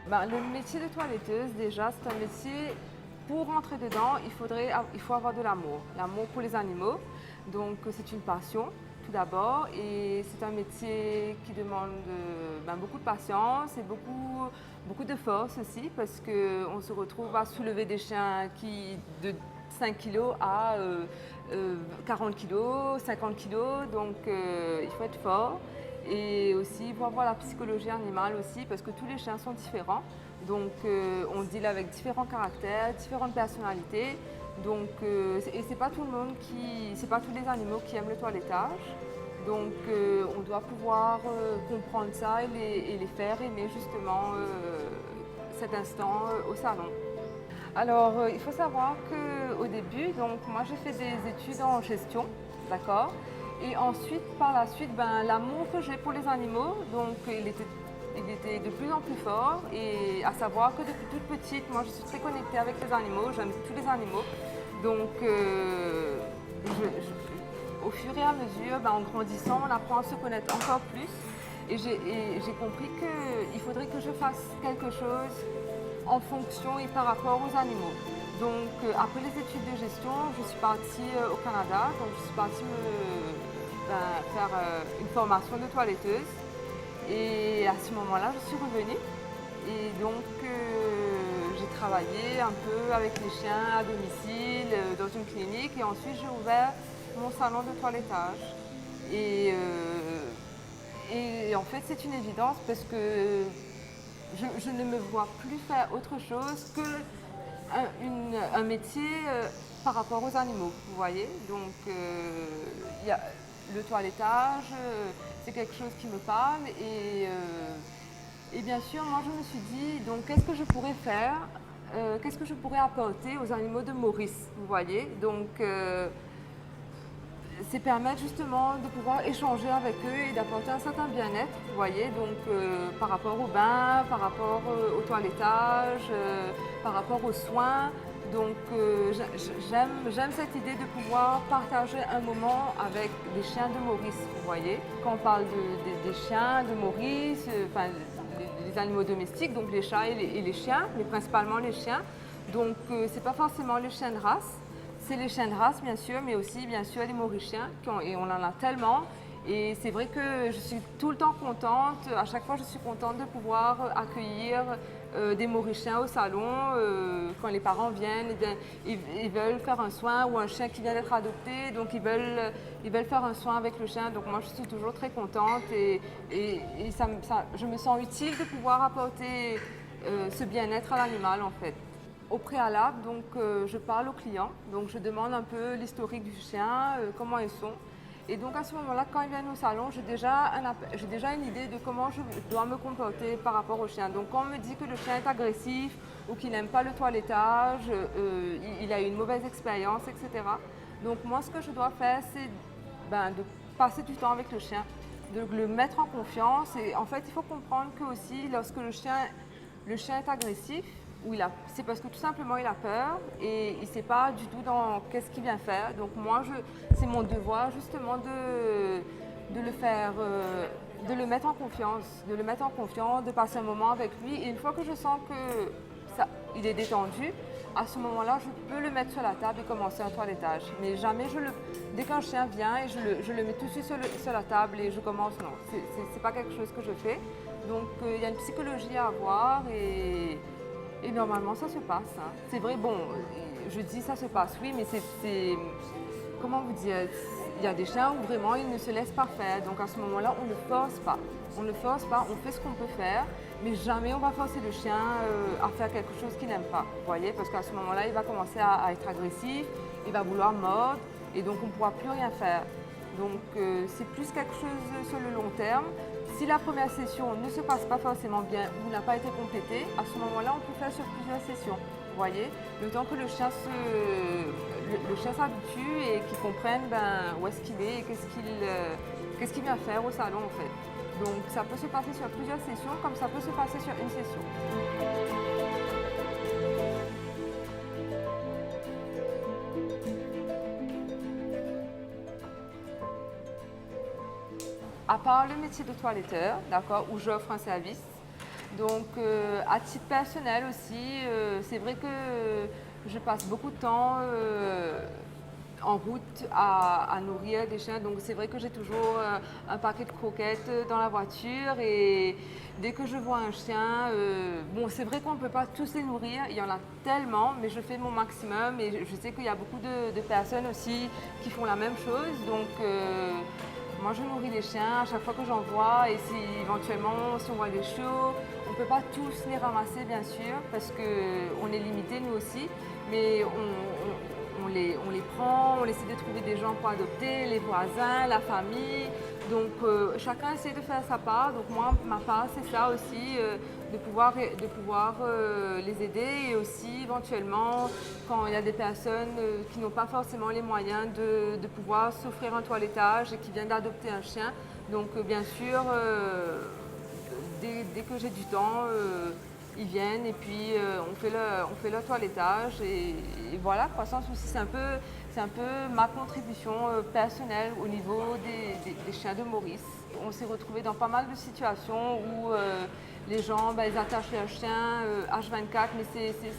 Ben, le métier de toiletteuse, déjà, c'est un métier, pour rentrer dedans, il faut avoir de l'amour. L'amour pour les animaux. Donc, c'est une passion, tout d'abord. Et c'est un métier qui demande beaucoup de patience et beaucoup de force aussi, parce qu'on se retrouve à soulever des chiens de 5 kilos à 40 kilos, 50 kilos. Donc, il faut être fort. Et aussi, il faut avoir la psychologie animale aussi, parce que tous les chiens sont différents. Donc, on deal avec différents caractères, différentes personnalités. Donc, et c'est pas tout le monde c'est pas tous les animaux qui aiment le toilettage. Donc, on doit pouvoir comprendre ça et les faire aimer justement cet instant au salon. Alors, il faut savoir qu'au début, donc moi j'ai fait des études en gestion, d'accord? Et ensuite, par la suite, l'amour que j'ai pour les animaux, donc il était de plus en plus fort. Et à savoir que depuis toute petite, moi je suis très connectée avec les animaux, j'aime tous les animaux. Donc, au fur et à mesure, en grandissant, on apprend à se connaître encore plus. Et j'ai compris qu'il faudrait que je fasse quelque chose en fonction et par rapport aux animaux. Donc après les études de gestion, je suis partie au Canada, donc je suis partie faire une formation de toiletteuse. Et à ce moment-là, je suis revenue. Et donc j'ai travaillé un peu avec les chiens à domicile, dans une clinique. Et ensuite, j'ai ouvert mon salon de toilettage. Et, en fait, c'est une évidence parce que je ne me vois plus faire autre chose que un métier par rapport aux animaux, vous voyez. Donc, le toilettage, c'est quelque chose qui me parle. Et bien sûr, moi, je me suis dit, donc, qu'est-ce que je pourrais faire, qu'est-ce que je pourrais apporter aux animaux de Maurice, vous voyez. Donc, c'est permettre justement de pouvoir échanger avec eux et d'apporter un certain bien-être, vous voyez, donc par rapport au bain, par rapport au toilettage, par rapport aux soins. Donc j'aime cette idée de pouvoir partager un moment avec les chiens de Maurice, vous voyez. Quand on parle des chiens de Maurice, les animaux domestiques, donc les chats et les chiens, mais principalement les chiens. Donc c'est pas forcément les chiens de race. C'est les chiens de race, bien sûr, mais aussi, bien sûr, les mauriciens, et on en a tellement. Et c'est vrai que je suis tout le temps contente, à chaque fois je suis contente de pouvoir accueillir des mauriciens au salon. Quand les parents viennent, eh bien, ils veulent faire un soin, ou un chien qui vient d'être adopté, donc ils veulent faire un soin avec le chien. Donc moi je suis toujours très contente et je me sens utile de pouvoir apporter ce bien-être à l'animal en fait. Au préalable, donc, je parle aux clients, donc je demande un peu l'historique du chien, comment ils sont. Et donc à ce moment-là, quand ils viennent au salon, j'ai déjà une idée de comment je dois me comporter par rapport au chien. Donc quand on me dit que le chien est agressif ou qu'il n'aime pas le toilettage, il a eu une mauvaise expérience, etc. Donc moi, ce que je dois faire, c'est de passer du temps avec le chien, de le mettre en confiance. Et en fait, il faut comprendre que aussi, lorsque le chien est agressif, c'est parce que tout simplement il a peur et il ne sait pas du tout dans qu'est-ce qu'il vient faire. Donc moi, c'est mon devoir justement de le faire, de le mettre en confiance, de passer un moment avec lui. Et une fois que je sens que il est détendu, à ce moment-là, je peux le mettre sur la table et commencer un toilettage. Mais jamais dès qu'un chien vient et je le mets tout de suite sur la table et je commence, non. C'est pas quelque chose que je fais. Donc il y a une psychologie à avoir et normalement, ça se passe, hein. C'est vrai, bon, je dis ça se passe, oui, mais comment vous dire, il y a des chiens où vraiment ils ne se laissent pas faire. Donc à ce moment-là, on ne force pas. On ne force pas, on fait ce qu'on peut faire, mais jamais on va forcer le chien à faire quelque chose qu'il n'aime pas. Vous voyez, parce qu'à ce moment-là, il va commencer à être agressif, il va vouloir mordre, et donc on ne pourra plus rien faire. Donc c'est plus quelque chose sur le long terme. Si la première session ne se passe pas forcément bien ou n'a pas été complétée, à ce moment-là, on peut faire sur plusieurs sessions. Vous voyez, le temps que le chien s'habitue et qu'il comprenne où est-ce qu'il est et qu'est-ce qu'il vient faire au salon en fait. Donc ça peut se passer sur plusieurs sessions comme ça peut se passer sur une session. À part le métier de toiletteur, d'accord, où j'offre un service, Donc, à titre personnel aussi, c'est vrai que je passe beaucoup de temps en route à nourrir des chiens. Donc c'est vrai que j'ai toujours un paquet de croquettes dans la voiture et dès que je vois un chien, bon c'est vrai qu'on ne peut pas tous les nourrir, il y en a tellement, mais je fais mon maximum et je sais qu'il y a beaucoup de personnes aussi qui font la même chose. Donc moi je nourris les chiens à chaque fois que j'en vois et si éventuellement si on voit des chiots, on ne peut pas tous les ramasser bien sûr parce qu'on est limité nous aussi, mais on les prend, on essaie de trouver des gens pour adopter, les voisins, la famille. Donc chacun essaie de faire sa part. Donc moi, ma part, c'est ça aussi, de pouvoir les aider et aussi éventuellement quand il y a des personnes qui n'ont pas forcément les moyens de pouvoir s'offrir un toilettage et qui viennent d'adopter un chien. Donc bien sûr, dès que j'ai du temps, ils viennent et puis on fait le toilettage et voilà quoi. Sans souci, c'est un peu ma contribution personnelle au niveau des chiens de Maurice. On s'est retrouvé dans pas mal de situations où les gens ils attachent leurs chiens H24, mais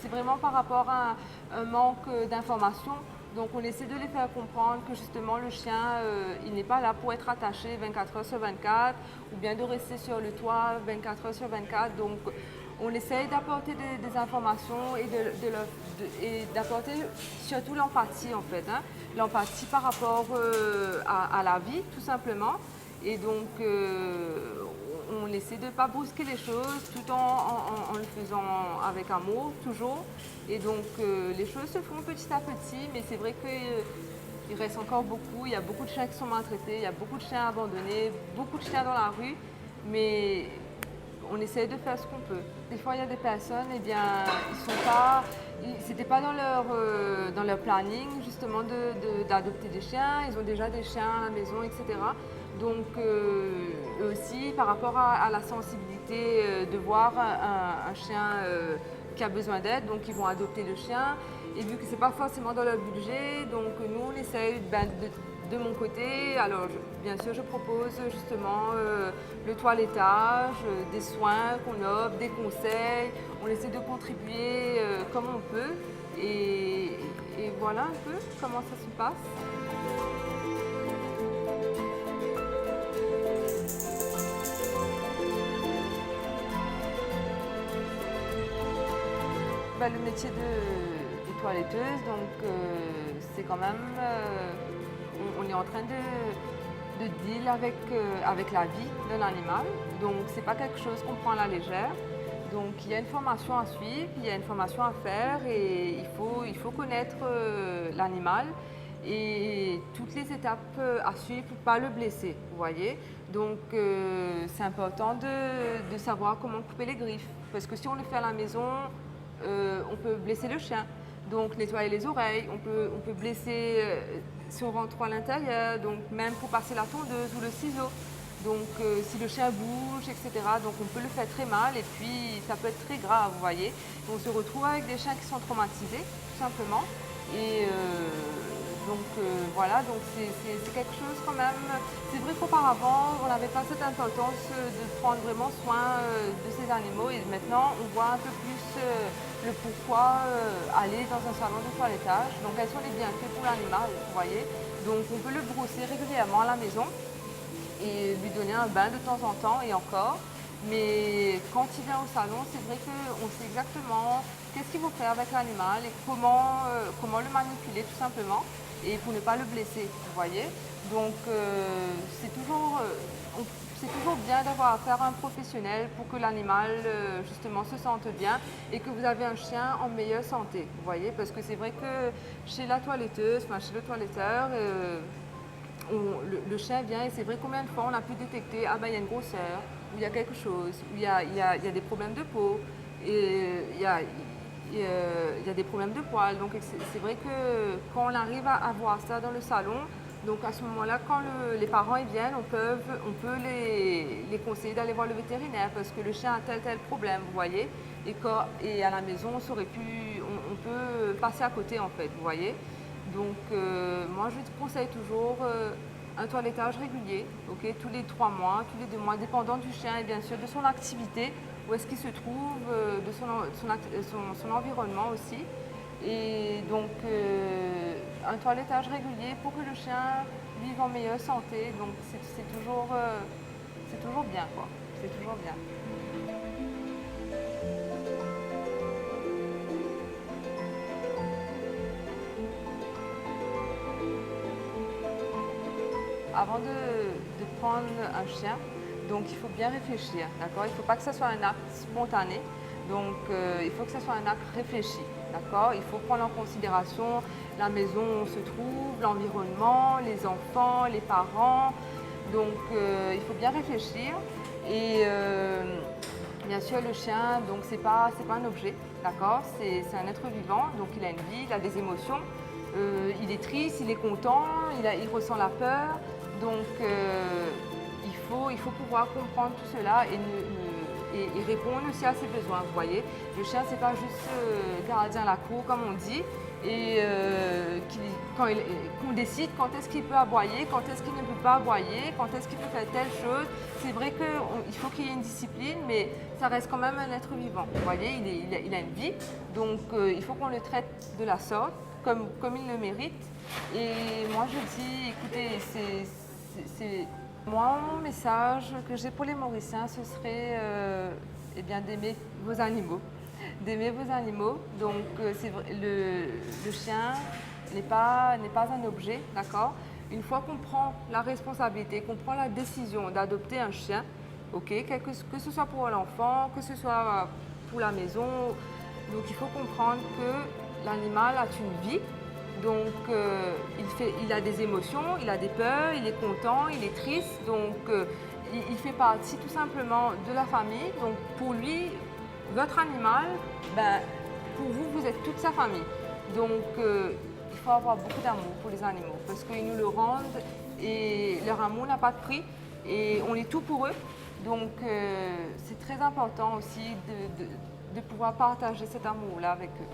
c'est vraiment par rapport à un manque d'information. Donc on essaie de les faire comprendre que justement le chien, il n'est pas là pour être attaché 24 heures sur 24 ou bien de rester sur le toit 24 heures sur 24. Donc on essaye d'apporter des informations et d'apporter surtout l'empathie en fait. Hein. L'empathie par rapport à la vie tout simplement. Et donc on essaie de ne pas brusquer les choses tout en le faisant avec amour toujours. Et donc les choses se font petit à petit, mais c'est vrai qu'il reste encore beaucoup. Il y a beaucoup de chiens qui sont maltraités, il y a beaucoup de chiens abandonnés, beaucoup de chiens dans la rue, mais on essaie de faire ce qu'on peut. Des fois, il y a des personnes, eh bien, c'était pas dans leur planning justement d'adopter des chiens. Ils ont déjà des chiens à la maison, etc. Donc eux aussi, par rapport à la sensibilité de voir un chien qui a besoin d'aide, donc ils vont adopter le chien. Et vu que c'est pas forcément dans leur budget, donc nous on essaye de mon côté, alors bien sûr je propose justement le toilettage, des soins qu'on offre, des conseils, on essaie de contribuer comme on peut et voilà un peu comment ça se passe. Le métier de toiletteuse, donc c'est quand même, on est en train de deal avec la vie d'un animal, donc c'est pas quelque chose qu'on prend à la légère. Donc il y a une formation à suivre, il y a une formation à faire et il faut connaître l'animal et toutes les étapes à suivre pour ne pas le blesser, vous voyez. Donc c'est important de savoir comment couper les griffes parce que si on le fait à la maison, on peut blesser le chien. Donc nettoyer les oreilles, on peut blesser si on rentre trop à l'intérieur, donc même pour passer la tondeuse ou le ciseau. Donc si le chien bouge, etc. Donc on peut le faire très mal et puis ça peut être très grave, vous voyez. On se retrouve avec des chiens qui sont traumatisés, tout simplement. Et voilà, donc c'est quelque chose quand même. C'est vrai qu'auparavant, on n'avait pas cette importance de prendre vraiment soin de ces animaux et maintenant on voit un peu plus le pourquoi aller dans un salon de toilettage. Donc quels sont les bienfaits pour l'animal, vous voyez. Donc on peut le brosser régulièrement à la maison et lui donner un bain de temps en temps et encore. Mais quand il vient au salon, c'est vrai qu'on sait exactement qu'est-ce qu'il faut faire avec l'animal et comment le manipuler tout simplement et pour ne pas le blesser, vous voyez. Donc c'est toujours bien d'avoir affaire à un professionnel pour que l'animal justement se sente bien et que vous avez un chien en meilleure santé, vous voyez. Parce que c'est vrai que chez la toiletteuse, enfin chez le toiletteur, le chien vient et c'est vrai combien de fois on a pu détecter il y a une grosseur, ou il y a quelque chose, ou il y a des problèmes de peau, et il y a des problèmes de poils. Donc c'est vrai que quand on arrive à voir ça dans le salon, donc à ce moment-là, quand les parents ils viennent, on peut les conseiller d'aller voir le vétérinaire parce que le chien a tel problème, vous voyez. Et à la maison, on peut passer à côté en fait, vous voyez. Donc moi je te conseille toujours un toilettage régulier, ok, tous les 3 mois, tous les 2 mois, dépendant du chien et bien sûr de son activité où est-ce qu'il se trouve, de son environnement aussi. Et donc un toilettage régulier pour que le chien vive en meilleure santé. Donc c'est toujours bien, quoi. C'est toujours bien. Avant de prendre un chien, donc il faut bien réfléchir, d'accord? Il ne faut pas que ce soit un acte spontané, donc il faut que ce soit un acte réfléchi, d'accord? Il faut prendre en considération la maison où on se trouve, l'environnement, les enfants, les parents, donc il faut bien réfléchir. Et bien sûr, le chien, donc c'est pas un objet, d'accord? C'est un être vivant, donc il a une vie, il a des émotions. Il est triste, il est content, il ressent la peur. Donc il faut pouvoir comprendre tout cela et répondre aussi à ses besoins. Vous voyez, le chien, c'est pas juste gardien à la cour, comme on dit, et qu'on décide quand est-ce qu'il peut aboyer, quand est-ce qu'il ne peut pas aboyer, quand est-ce qu'il peut faire telle chose. C'est vrai qu'il faut qu'il y ait une discipline, mais ça reste quand même un être vivant. Vous voyez, il a une vie, donc il faut qu'on le traite de la sorte, comme il le mérite. Et moi, je dis, écoutez, moi, mon message que j'ai pour les Mauriciens, ce serait eh bien, d'aimer vos animaux. D'aimer vos animaux. Donc, c'est vrai, le chien n'est pas un objet, d'accord? Une fois qu'on prend la responsabilité, qu'on prend la décision d'adopter un chien, ok, que ce soit pour l'enfant, que ce soit pour la maison, donc il faut comprendre que l'animal a une vie. Donc il a des émotions, il a des peurs, il est content, il est triste, donc il fait partie tout simplement de la famille. Donc pour lui, votre animal, ben, pour vous, vous êtes toute sa famille. Donc il faut avoir beaucoup d'amour pour les animaux parce qu'ils nous le rendent et leur amour n'a pas de prix et on est tout pour eux. Donc c'est très important aussi de pouvoir partager cet amour-là avec eux.